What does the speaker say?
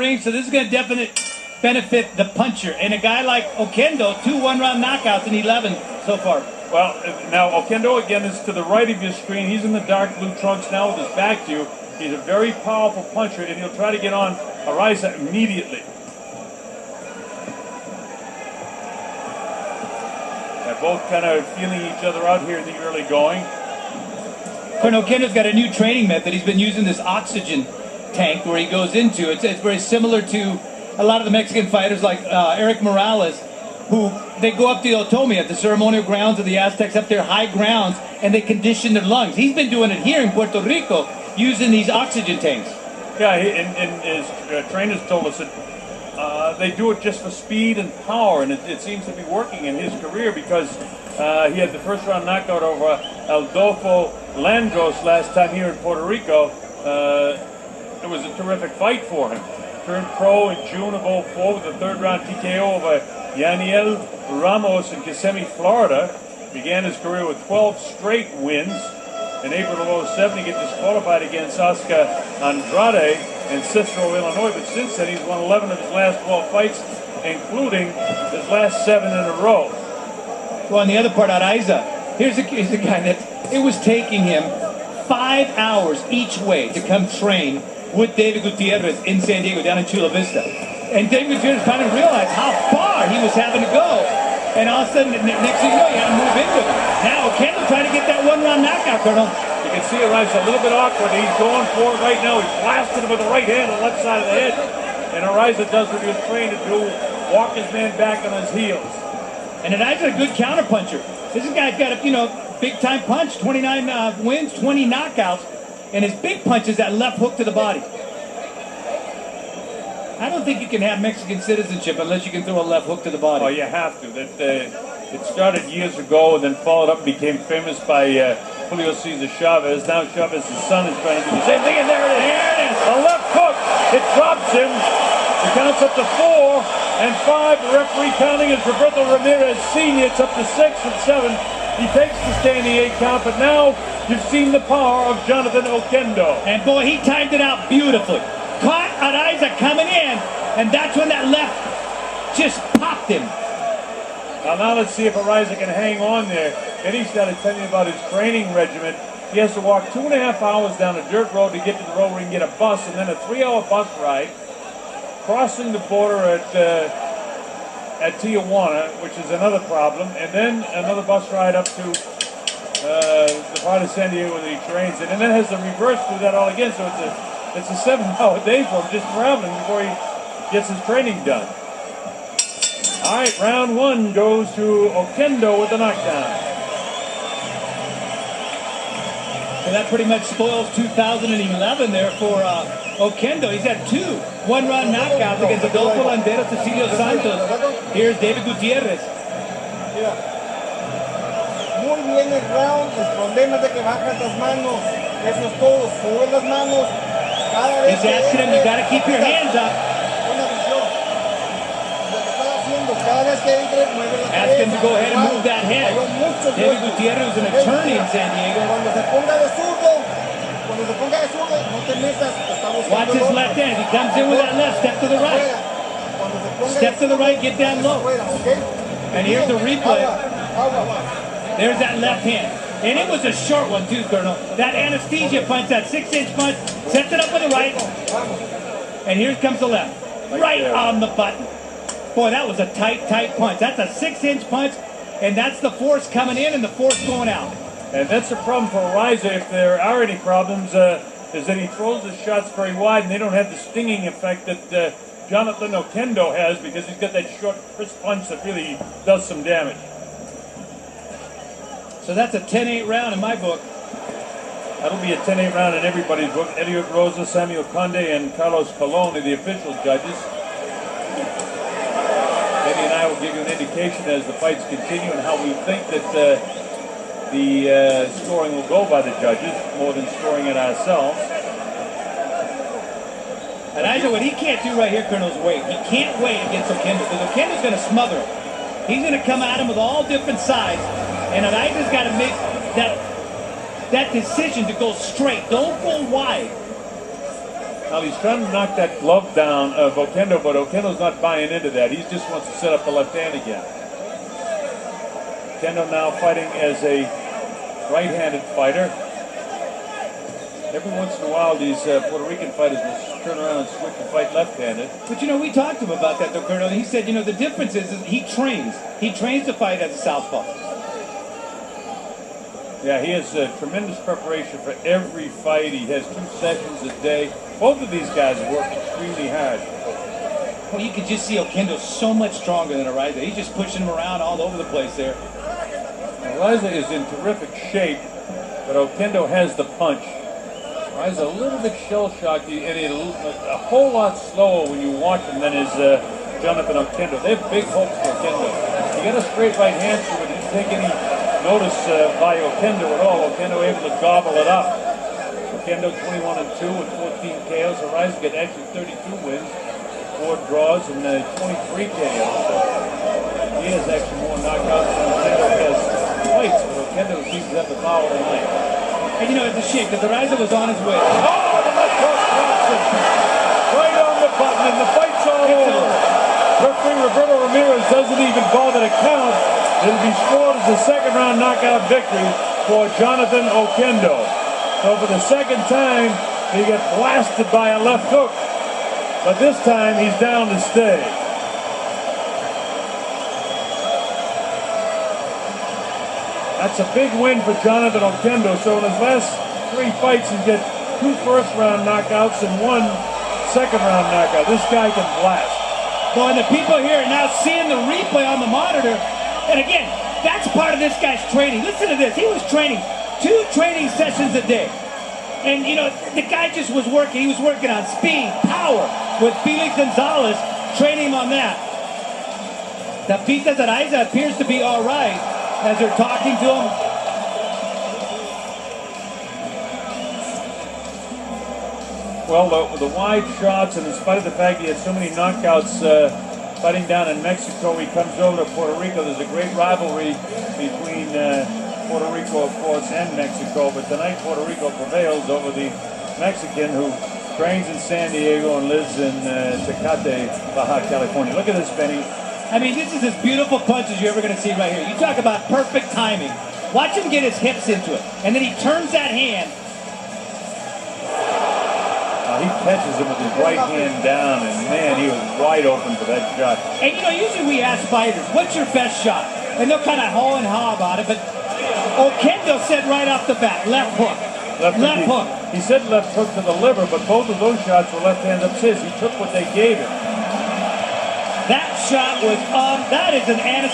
ring, so this is going to definitely benefit the puncher. And a guy like Oquendo, 2 one-round knockouts in 11 so far. Well, now Oquendo again is to the right of your screen. He's in the dark blue trunks now with his back to you. He's a very powerful puncher, and he'll try to get on Araiza immediately. They're both kind of feeling each other out here in the early going. Colonel Oquendo's got a new training method. He's been using this oxygen tank where he goes into. It's very similar to a lot of the Mexican fighters like Eric Morales, who they go up to the Otomi at the ceremonial grounds of the Aztecs, up there high grounds, and they condition their lungs. He's been doing it here in Puerto Rico using these oxygen tanks. Yeah, and his trainers told us that they do it just for speed and power, and it seems to be working in his career because he had the first round knockout over Adolfo Landros last time here in Puerto Rico. It was a terrific fight for him. Turned pro in June of 04 with a third round TKO over Yaniel Ramos in Kissimmee, Florida. Began his career with 12 straight wins. In April of 07, he gets disqualified against Oscar Andrade in Cicero, Illinois. But since then, he's won 11 of his last 12 fights, including his last 7 in a row. Well, on the other part, Araiza, here's a guy that it was taking him 5 hours each way to come train with David Gutierrez in San Diego, down in Chula Vista. And David Gutierrez kind of realized how far he was having to go. And all of a sudden, next thing you know, you had to move in with him. Now, Oquendo trying to get that one-round knockout, Colonel. You can see Araiza a little bit awkward. He's going for it right now. He blasted him with the right hand on the left side of the head. And Araiza does what he was trained to do, walk his man back on his heels. And Araiza's a good counterpuncher. This guy's got a, big-time punch, 29 wins, 20 knockouts. And his big punch is that left hook to the body. I don't think you can have Mexican citizenship unless you can throw a left hook to the body. Oh, you have to. It started years ago and then followed up and became famous by Julio Cesar Chavez. Now Chavez's son is trying to do the same thing, and there it is. There it is. A left hook. It drops him. It counts up to 4 and 5. The referee counting is Roberto Ramirez Sr. It's up to 6 and 7. He takes the standing 8 count, but now you've seen the power of Jonathan Oquendo. And boy, he timed it out beautifully. Caught Araiza coming in, and that's when that left just popped him. Now let's see if Araiza can hang on there. Then he started telling me about his training regimen. He has to walk 2.5 hours down a dirt road to get to the road where he can get a bus, and then a 3-hour bus ride, crossing the border at Tijuana, which is another problem, and then another bus ride up to the part of San Diego that he trains in, and then has to reverse through that all again. So it's a 7-hour day for him just traveling before he gets his training done. All right, round 1 goes to Oquendo with the knockdown. So that pretty much spoils 2011 there for Oquendo. He's had 2 one-round knockouts against Adolfo Landero, Cecilio Santos. Here's David Gutierrez. Muy bien el round, el problema es de que bajas las manos. Eso es todo, sube las manos. Cada vez He's asking him, you got to keep your hands up. Una visión. Lo que está haciendo, cada vez que entre, mueve la cabeza. Ask him to go ahead and move that head. David Gutierrez was an attorney in San Diego. Cuando se ponga de zurdo, no te metas. Watch his left hand. He comes in with that left. Step to the right. Step to the right, get down low. And here's the replay. There's that left hand. And it was a short one too, Colonel. That anesthesia punch, that 6-inch punch, sets it up with the right. And here comes the left. Right on the button. Boy, that was a tight punch. That's a 6-inch punch, and that's the force coming in and the force going out. And that's the problem for Araiza, if there are any problems, is that he throws his shots very wide and they don't have the stinging effect that Jonathan Oquendo has, because he's got that short, crisp punch that really does some damage. So that's a 10-8 round in my book. That'll be a 10-8 round in everybody's book. Elliot Rosa, Samuel Conde, and Carlos Colon are the official judges. Eddie and I will give you an indication as the fights continue and how we think that the scoring will go by the judges, more than scoring it ourselves. And I know what he can't do right here, Colonel, is wait. He can't wait against Oquendo, because Oquendo's going to smother him. He's going to come at him with all different sides, and Araiza's got to make that decision to go straight. Don't go wide. Well, he's trying to knock that glove down of Oquendo, but Oquendo's not buying into that. He just wants to set up the left hand again. Oquendo now fighting as a right-handed fighter. Every once in a while, these Puerto Rican fighters will turn around and switch and fight left-handed. But you know, we talked to him about that, though, Colonel. He said, you know, the difference is he trains. He trains to fight as a southpaw. Yeah, he has tremendous preparation for every fight. He has 2 sessions a day. Both of these guys work extremely hard. Well, you can just see Oquendo so much stronger than Araiza. He's just pushing him around all over the place there. Araiza is in terrific shape, but Oquendo has the punch. Araiza a little bit shell-shocked, and a whole lot slower when you watch him than is Jonathan Oquendo. They have big hopes for Oquendo. He got a straight right hand to it. Didn't take any notice by Oquendo at all. Oquendo able to gobble it up. Oquendo 21-2 with 14 KOs. Araiza got actually 32 wins, 4 draws, and 23 KOs. So he has actually more knockouts than Oquendo has fights, but Oquendo seems to have the power tonight. And you know, it's a shame because Araiza was on his way. Oh, the left hook drops him. Right on the button, and the fight's all over. Referee Roberto Ramirez doesn't even bother to count. It'll be scored as a second-round knockout victory for Jonathan Oquendo. So for the second time, he got blasted by a left hook. But this time, he's down to stay. That's a big win for Jonathan Oquendo. So in his last 3 fights, he's got 2 first-round knockouts and 1 second-round knockout. This guy can blast. So, and the people here are now seeing the replay on the monitor. And again, that's part of this guy's training. Listen to this. He was training 2 training sessions a day. And, you know, the guy just was working. He was working on speed, power, with Felix Gonzalez, training him on that. Tapitas Araiza appears to be all right as they're talking to him. Well, the wide shots, and in spite of the fact he had so many knockouts fighting down in Mexico, he comes over to Puerto Rico. There's a great rivalry between Puerto Rico, of course, and Mexico, but tonight Puerto Rico prevails over the Mexican who trains in San Diego and lives in Tecate, Baja California. Look at this, Benny. I mean, this is as beautiful punches you're ever going to see right here. You talk about perfect timing. Watch him get his hips into it, and then he turns that hand. He catches him with his right hand down, and man, he was wide open for that shot. And you know, usually we ask fighters, what's your best shot? And they'll kind of haw and haw about it, but Oquendo said right off the bat, left hook. Left hook. He said left hook to the liver, but both of those shots were left hand upstairs. He took what they gave him. That shot was that is an anesthetic.